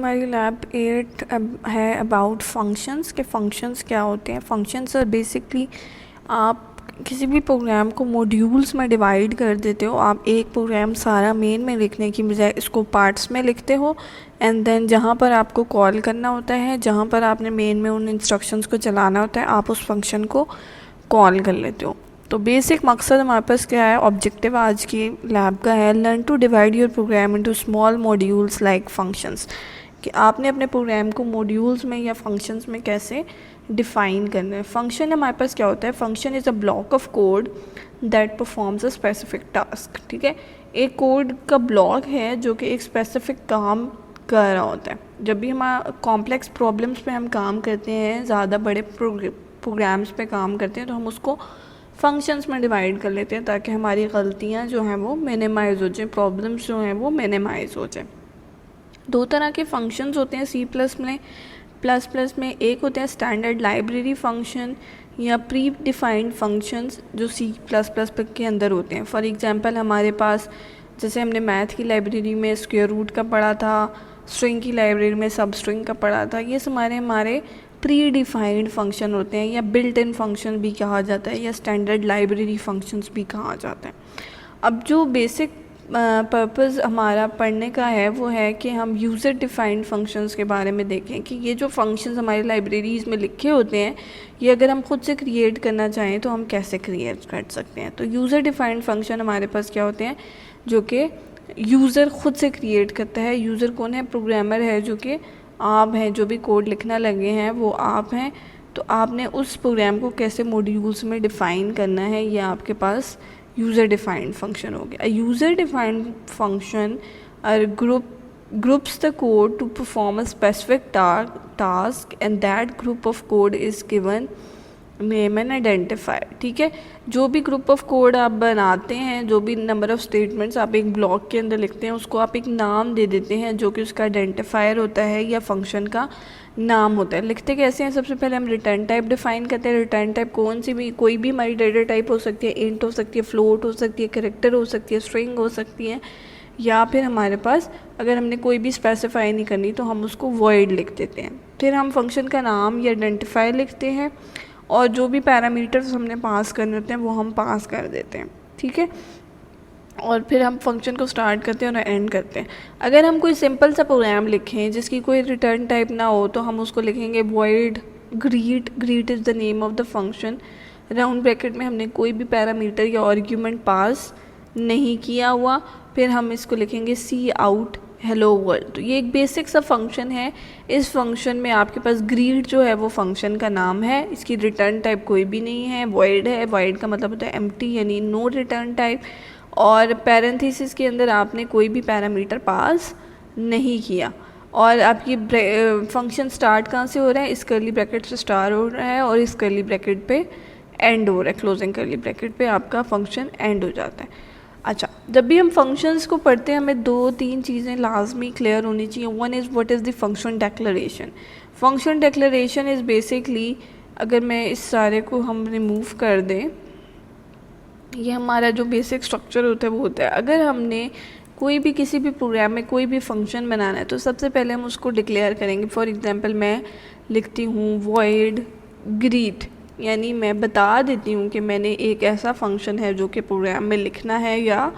हमारी लैब 8 है about functions के फंक्शंस क्या होते हैं। फंक्शंस आर बेसिकली आप किसी भी प्रोग्राम को मॉड्यूल्स में डिवाइड कर देते हो। आप एक प्रोग्राम सारा मेन में लिखने की बजाय इसको पार्ट्स में लिखते हो एंड देन जहाँ पर आपको कॉल करना होता है, जहाँ पर आपने मेन में उन इंस्ट्रक्शंस को चलाना होता है, आप उस फंक्शन को कॉल कर लेते हो। तो बेसिक मकसद हमारे पास क्या है, ऑब्जेक्टिव आज की लैब का है learn to divide your program into small modules like functions, कि आपने अपने प्रोग्राम को मॉड्यूल्स में या फंक्शंस में कैसे डिफ़ाइन करना है। फंक्शन हमारे पास क्या होता है, function is a block of code that performs a specific task. ठीक है, एक कोड का ब्लॉक है जो कि एक स्पेसिफिक काम कर रहा होता है। जब भी हम कॉम्प्लेक्स प्रॉब्लम्स पे हम काम करते हैं, ज़्यादा बड़े प्रोग्राम्स पे काम करते हैं, तो हम उसको फंक्शंस में डिवाइड कर लेते हैं ताकि हमारी गलतियाँ जो हैं वो मिनिमाइज़ हो जाए, प्रॉब्लम्स जो हैं वो मिनिमाइज़ हो जाए। दो तरह के फंक्शंस होते हैं सी प्लस में। एक होते हैं स्टैंडर्ड लाइब्रेरी फंक्शन या प्री डिफाइंड फंक्शंस जो सी प्लस प्लस के अंदर होते हैं। फॉर एग्जांपल हमारे पास जैसे हमने मैथ की लाइब्रेरी में स्क्वायर रूट का पढ़ा था, स्ट्रिंग की लाइब्रेरी में सब स्ट्रिंग का पढ़ा था, ये हमारे प्री डिफाइंड फंक्शन होते हैं या बिल्ट इन फंक्शन भी कहा जाता है या स्टैंडर्ड लाइब्रेरी फंक्शंस भी कहा जाता है। अब जो बेसिक पर्पस हमारा पढ़ने का है वो है कि हम यूज़र डिफाइंड फंक्शंस के बारे में देखें कि ये जो फंक्शंस हमारी लाइब्रेरीज़ में लिखे होते हैं ये अगर हम खुद से क्रिएट करना चाहें तो हम कैसे क्रिएट कर सकते हैं। तो यूज़र डिफाइंड फंक्शन हमारे पास क्या होते हैं जो कि यूज़र खुद से क्रिएट करता है। यूज़र कौन है, प्रोग्रामर है, जो कि आप हैं, जो भी कोड लिखना लगे हैं वो आप हैं। तो आपने उस प्रोग्राम को कैसे मॉड्यूल्स में डिफ़ाइन करना है, ये आपके पास यूज़र डिफाइंड फंक्शन हो गया। User defined function are groups the code to perform a specific task and that group of code is given name and identifier। ठीक है, जो भी ग्रुप ऑफ कोड आप बनाते हैं, जो भी नंबर ऑफ स्टेटमेंट्स आप एक ब्लॉक के अंदर लिखते हैं, उसको आप एक नाम दे देते हैं जो कि उसका आइडेंटिफायर होता है या फंक्शन का नाम होता है। लिखते कैसे हैं, सबसे पहले हम रिटर्न टाइप डिफाइन करते हैं। रिटर्न टाइप कौन सी भी, कोई भी हमारी डेटा टाइप हो सकती है, इंट हो सकती है, फ्लोट हो सकती है, कैरेक्टर हो सकती है, स्ट्रिंग हो सकती है, या फिर हमारे पास अगर हमने कोई भी स्पेसिफाई नहीं करनी तो हम उसको वॉइड लिख देते हैं। फिर हम फंक्शन का नाम या आइडेंटिफायर लिखते हैं और जो भी पैरामीटर्स हमने पास करने होते हैं वो हम पास कर देते हैं। ठीक है, और फिर हम फंक्शन को स्टार्ट करते हैं और एंड करते हैं। अगर हम कोई सिंपल सा प्रोग्राम लिखें जिसकी कोई रिटर्न टाइप ना हो तो हम उसको लिखेंगे void greet is the name of the function. Round bracket में हमने कोई भी पैरामीटर या आर्ग्यूमेंट पास नहीं किया हुआ। फिर हम इसको लिखेंगे सी आउट हेलो वर्ल्ड। तो ये एक बेसिक सा फंक्शन है। इस फंक्शन में आपके पास ग्रीट जो है वो फंक्शन का नाम है, इसकी रिटर्न टाइप कोई भी नहीं है, वॉइड है। वॉइड का मतलब होता है एम्प्टी यानी नो रिटर्न टाइप, और पैरेंथेसिस के अंदर आपने कोई भी पैरामीटर पास नहीं किया। और आपकी फंक्शन स्टार्ट कहाँ से हो रहा है, इस कर्ली ब्रैकेट से स्टार्ट हो रहा है और इस कर्ली ब्रैकेट पे एंड हो रहा है, क्लोजिंग कर्ली ब्रैकेट पे आपका फंक्शन एंड हो जाता है। अच्छा, जब भी हम फंक्शंस को पढ़ते हैं हमें 2-3 चीज़ें लाजमी क्लियर होनी चाहिए। One is what is the function declaration. Function declaration is basically, अगर मैं इस सारे को हम रिमूव कर दें, ये हमारा जो बेसिक स्ट्रक्चर होता है वो होता है, अगर हमने कोई भी किसी भी प्रोग्राम में कोई भी फंक्शन बनाना है तो सबसे पहले हम उसको डिक्लेयर करेंगे। फॉर एग्जांपल मैं लिखती हूँ वॉइड ग्रीट, यानी मैं बता देती हूँ कि मैंने एक ऐसा फंक्शन है जो कि प्रोग्राम में लिखना है या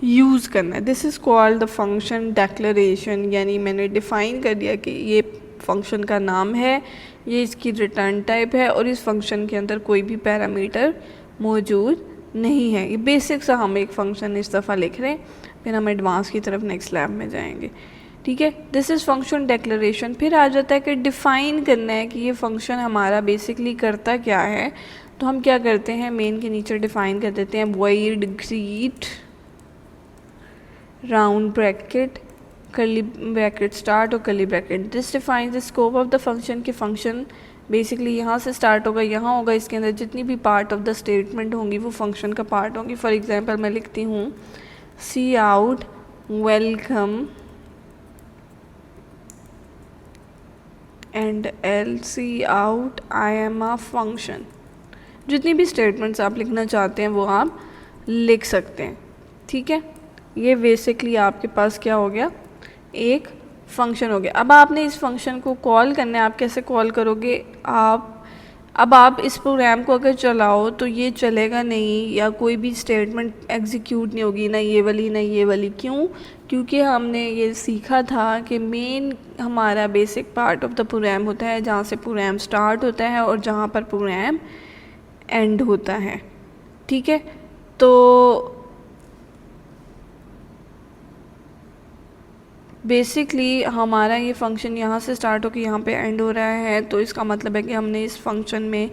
यूज़ करना है। This is called the function declaration, यानी मैंने डिफ़ाइन कर दिया कि ये फंक्शन का नाम है, ये इसकी रिटर्न टाइप है और इस फंक्शन के अंदर कोई भी पैरामीटर मौजूद नहीं है। ये बेसिक सा हम एक फ़ंक्शन इस दफ़ा लिख रहे हैं, फिर हम एडवांस की तरफ नेक्स्ट लैब में जाएंगे। ठीक है, दिस इज़ फंक्शन डेक्लेरेशन। फिर आ जाता है कि डिफ़ाइन करना है कि ये फंक्शन हमारा बेसिकली करता क्या है। तो हम क्या करते हैं, मेन के नीचे डिफ़ाइन कर देते हैं void greet round bracket curly bracket start और curly bracket. This defines the scope of the function. के फंक्शन बेसिकली यहाँ से स्टार्ट होगा, यहाँ होगा, इसके अंदर जितनी भी पार्ट ऑफ द स्टेटमेंट होंगी वो फंक्शन का पार्ट होंगी। फॉर एग्जांपल मैं लिखती हूँ cout welcome endl cout I am a function. जितनी भी स्टेटमेंट्स आप लिखना चाहते हैं वो आप लिख सकते हैं। ठीक है, ये बेसिकली आपके पास क्या हो गया, एक फंक्शन हो गया। अब आपने इस फंक्शन को कॉल करना है। आप कैसे कॉल करोगे? अब आप इस प्रोग्राम को अगर चलाओ तो ये चलेगा नहीं, या कोई भी स्टेटमेंट एग्जीक्यूट नहीं होगी, ना ये वाली ना ये वाली। क्यों? क्योंकि हमने ये सीखा था कि मेन हमारा basic part of the program होता है जहाँ से प्रोग्राम स्टार्ट होता है और जहाँ पर प्रोग्राम एंड होता है। ठीक है, तो बेसिकली हमारा ये फंक्शन यहाँ से स्टार्ट होकर यहाँ पे एंड हो रहा है, तो इसका मतलब है कि हमने इस फंक्शन में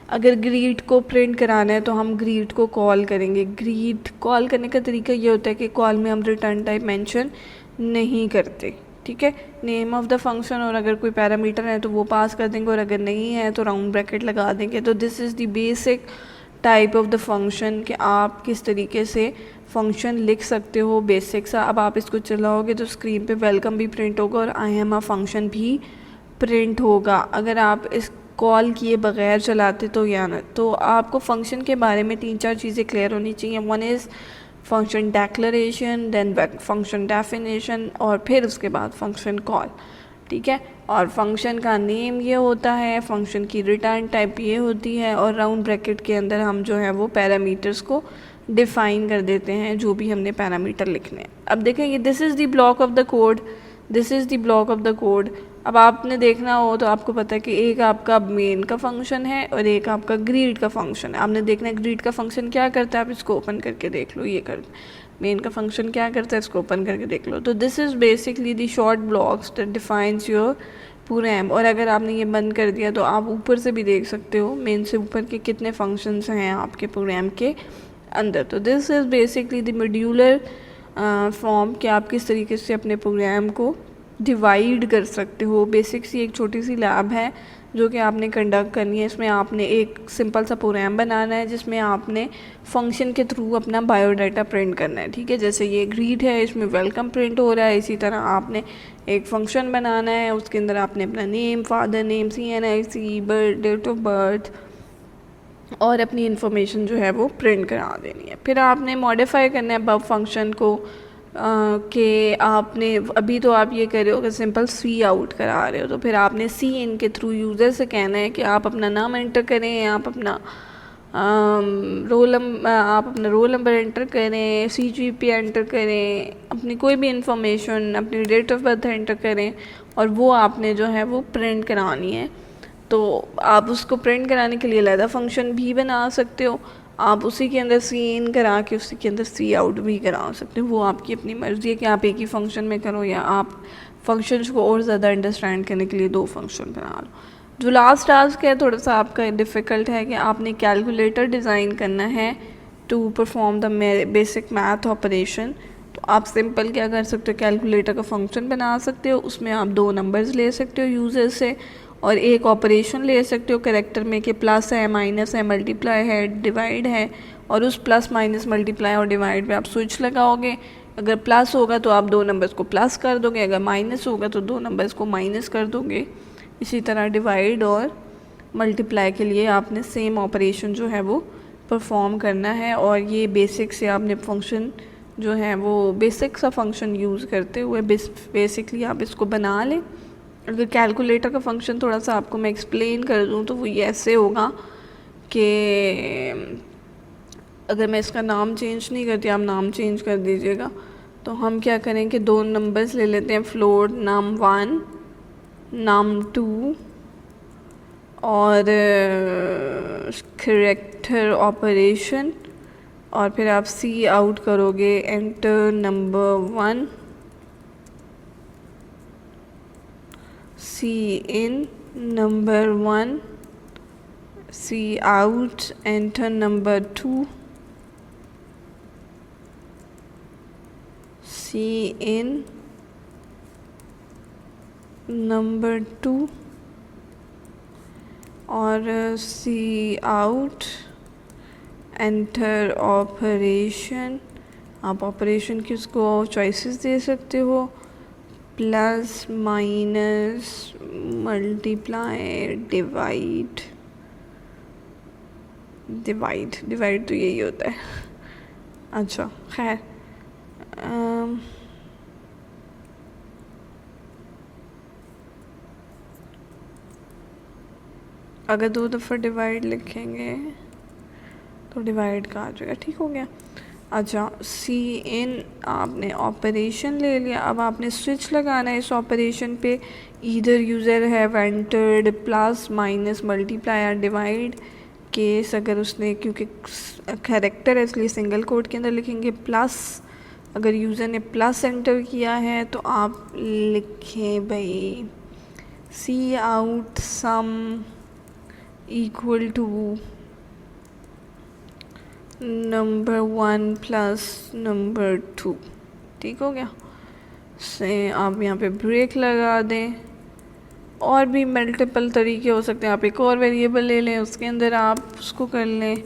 अगर ग्रीट को प्रिंट कराना है तो हम ग्रीट को कॉल करेंगे। ग्रीट कॉल करने का तरीका ये होता है कि कॉल में हम रिटर्न टाइप मेंशन नहीं करते। ठीक है, नेम ऑफ द फंक्शन और अगर कोई पैरामीटर है तो वो पास कर देंगे, और अगर नहीं है तो राउंड ब्रैकेट लगा देंगे। तो this is the basic type of the function कि आप किस तरीके से फंक्शन लिख सकते हो बेसिक सा। अब आप इसको चलाओगे तो स्क्रीन पे वेलकम भी प्रिंट होगा और आई एम अ फंक्शन भी प्रिंट होगा। अगर आप इस कॉल किए बगैर चलाते तो या ना, तो आपको फंक्शन के बारे में 3-4 चीज़ें क्लियर होनी चाहिए। One is function declaration, then function definition, और फिर उसके बाद फंक्शन कॉल। ठीक है, और फंक्शन का नेम ये होता है, फंक्शन की रिटर्न टाइप ये होती है, और राउंड ब्रैकेट के अंदर हम जो है वो पैरामीटर्स को डिफ़ाइन कर देते हैं जो भी हमने पैरामीटर लिखने हैं। अब देखेंगे this is the block of the code, this is the block of the code. अब आपने देखना हो तो आपको पता है कि एक आपका मेन का फंक्शन है और एक आपका ग्रीड का फंक्शन है। आपने देखना है ग्रीड का फंक्शन क्या करता है, आप इसको ओपन करके देख लो। ये कर मेन का फंक्शन क्या करता है, इसको ओपन करके देख लो। तो this is basically the short blocks that defines your program. और अगर आपने ये बंद कर दिया तो आप ऊपर से भी देख सकते हो मेन से ऊपर के कितने फंक्शंस हैं आपके प्रोग्राम के अंदर। तो this is basically the modular form कि आप किस तरीके से अपने प्रोग्राम को डिवाइड कर सकते हो। बेसिक सी एक छोटी सी लैब है जो कि आपने कंडक्ट करनी है। इसमें आपने एक सिंपल सा प्रोग्राम बनाना है जिसमें आपने फंक्शन के थ्रू अपना बायोडाटा प्रिंट करना है। ठीक है, जैसे ये ग्रीट है, इसमें वेलकम प्रिंट हो रहा है, इसी तरह आपने एक फंक्शन बनाना है, उसके अंदर आपने अपना name, father name, CNIC, birth, date of birth और अपनी इन्फॉर्मेशन जो है वो प्रिंट करा देनी है। फिर आपने मॉडिफाई करना है अब फंक्शन को कि आपने अभी तो आप ये कर रहे हो कि सिंपल सी आउट करा रहे हो, तो फिर आपने सी इन के थ्रू यूज़र से कहना है कि आप अपना नाम एंटर करें, आप अपना रोल नंबर एंटर करें, CGP एंटर करें, अपनी कोई भी इंफॉर्मेशन, अपनी डेट ऑफ बर्थ एंटर करें, और वो आपने जो है वो प्रिंट करानी है। तो आप उसको प्रिंट कराने के लिए अलग फंक्शन भी बना सकते हो। आप उसी के अंदर सी इन करा के उसी के अंदर सी आउट भी करा सकते हो। वो आपकी अपनी मर्ज़ी है कि आप एक ही फंक्शन में करो या आप फंक्शंस को और ज़्यादा अंडरस्टैंड करने के लिए 2 फंक्शन बना लो। जो लास्ट टास्क है थोड़ा सा आपका डिफ़िकल्ट है कि आपने कैलकुलेटर डिज़ाइन करना है to perform the basic math operation. तो आप सिंपल क्या कर सकते हो, कैलकुलेटर का फंक्शन बना सकते हो, उसमें आप 2 नंबर्स ले सकते हो यूज़र से और एक ऑपरेशन ले सकते हो कैरेक्टर में कि प्लस है, माइनस है, मल्टीप्लाई है, डिवाइड है, और उस प्लस माइनस मल्टीप्लाई और डिवाइड पे आप स्विच लगाओगे। अगर प्लस होगा तो आप 2 नंबर्स को प्लस कर दोगे, अगर माइनस होगा तो 2 नंबर्स को माइनस कर दोगे। इसी तरह डिवाइड और मल्टीप्लाई के लिए आपने सेम ऑपरेशन जो है वो परफॉर्म करना है। और ये बेसिक से आपने फंक्शन जो है वो बेसिक सा फंक्शन यूज़ करते हुए बेसिकली आप इसको बना लें। अगर कैलकुलेटर का फंक्शन थोड़ा सा आपको मैं एक्सप्लेन कर दूँ तो वो ये ऐसे होगा कि अगर मैं इसका नाम चेंज नहीं करती, आप नाम चेंज कर दीजिएगा। तो हम क्या करें कि 2 नंबर्स ले लेते हैं, फ्लोट नाम 1, नाम 2 और करेक्टर ऑपरेशन, और फिर आप सी आउट करोगे, एंटर नंबर 1, सी इन नंबर 1, सी आउट, एंटर नंबर 2, सी इन नंबर 2 और सी आउट, एंटर ऑपरेशन। आप ऑपरेशन की उसको चॉइसेस दे सकते हो, plus, minus, multiply, divide. Divide तो यही होता है। अच्छा खैर, अगर 2 दफ़ा डिवाइड लिखेंगे तो डिवाइड का आ जाएगा, ठीक हो गया। अच्छा, सी इन आपने ऑपरेशन ले लिया, अब आपने स्विच लगाना है इस ऑपरेशन पे। Either user have entered plus minus multiply divide case, अगर उसने, क्योंकि कैरेक्टर है इसलिए सिंगल कोड के अंदर लिखेंगे प्लस। अगर यूज़र ने प्लस एंटर किया है तो आप लिखें भाई cout sum equal to number 1 plus number 2, ठीक हो गया। से आप यहाँ पे ब्रेक लगा दें। और भी मल्टीपल तरीके हो सकते हैं, आप एक और वेरिएबल ले लें, उसके अंदर आप उसको कर लें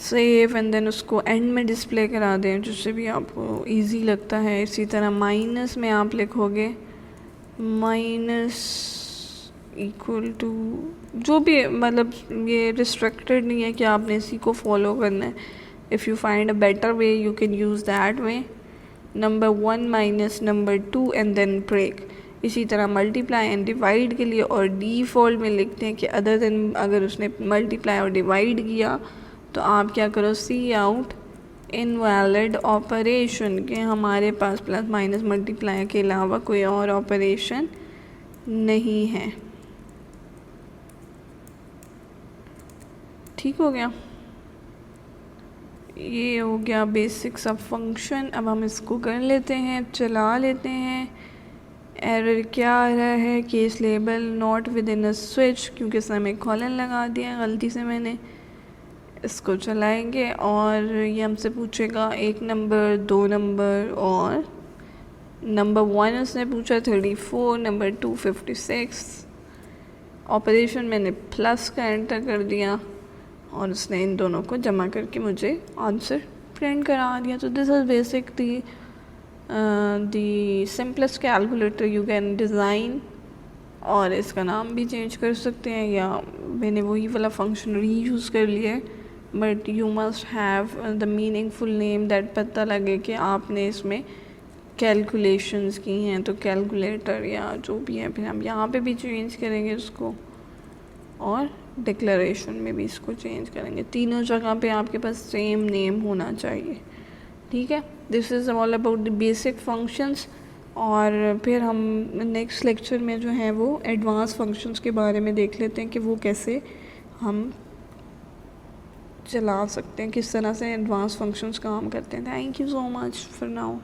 सेव एंड देन उसको एंड में डिस्प्ले करा दें, जिससे भी आपको इजी लगता है। इसी तरह माइनस में आप लिखोगे माइनस इक्वल टू, जो भी, मतलब ये रिस्ट्रिक्टेड नहीं है कि आपने इसी को फॉलो करना है। If you find a better way you can use that way, number 1 minus number 2 and then break. इसी तरह मल्टीप्लाई एंड डिवाइड के लिए और डिफ़ॉल्ट में लिखते हैं कि अदर देन, अगर उसने मल्टीप्लाई और डिवाइड किया तो आप क्या करो सी आउट इनवैलिड ऑपरेशन, के हमारे पास प्लस माइनस मल्टीप्लाई के अलावा कोई और ऑपरेशन नहीं है, ठीक हो गया। ये हो गया बेसिक्स ऑफ फंक्शन। अब हम इसको कर लेते हैं, चला लेते हैं। एरर क्या आ रहा है, case label not with in a switch, क्योंकि इसमें हमें कॉलन लगा दिया गलती से मैंने। इसको चलाएंगे और ये हमसे पूछेगा 1 नंबर, 2 नंबर, और नंबर 1 उसने पूछा 34, नंबर 2 56। ऑपरेशन मैंने प्लस का एंटर कर दिया और उसने इन दोनों को जमा करके मुझे आंसर प्रिंट करा दिया। तो this is basic the simplest calculator you can design, और इसका नाम भी चेंज कर सकते हैं, या मैंने वही वाला फंक्शन रीयूज़ कर लिया है, but you must have the meaningful name that पता लगे कि आपने इसमें कैलकुलेशंस की हैं। तो कैलकुलेटर या जो भी है, फिर हम यहाँ पे भी चेंज करेंगे उसको, और डिक्लेरेशन में भी इसको चेंज करेंगे। तीनों जगह पे आपके पास सेम नेम होना चाहिए, ठीक है। This is all about the basic functions. और फिर हम नेक्स्ट लेक्चर में जो है वो एडवांस फंक्शंस के बारे में देख लेते हैं कि वो कैसे हम चला सकते हैं, किस तरह से एडवांस फंक्शंस काम करते हैं। Thank you so much for now.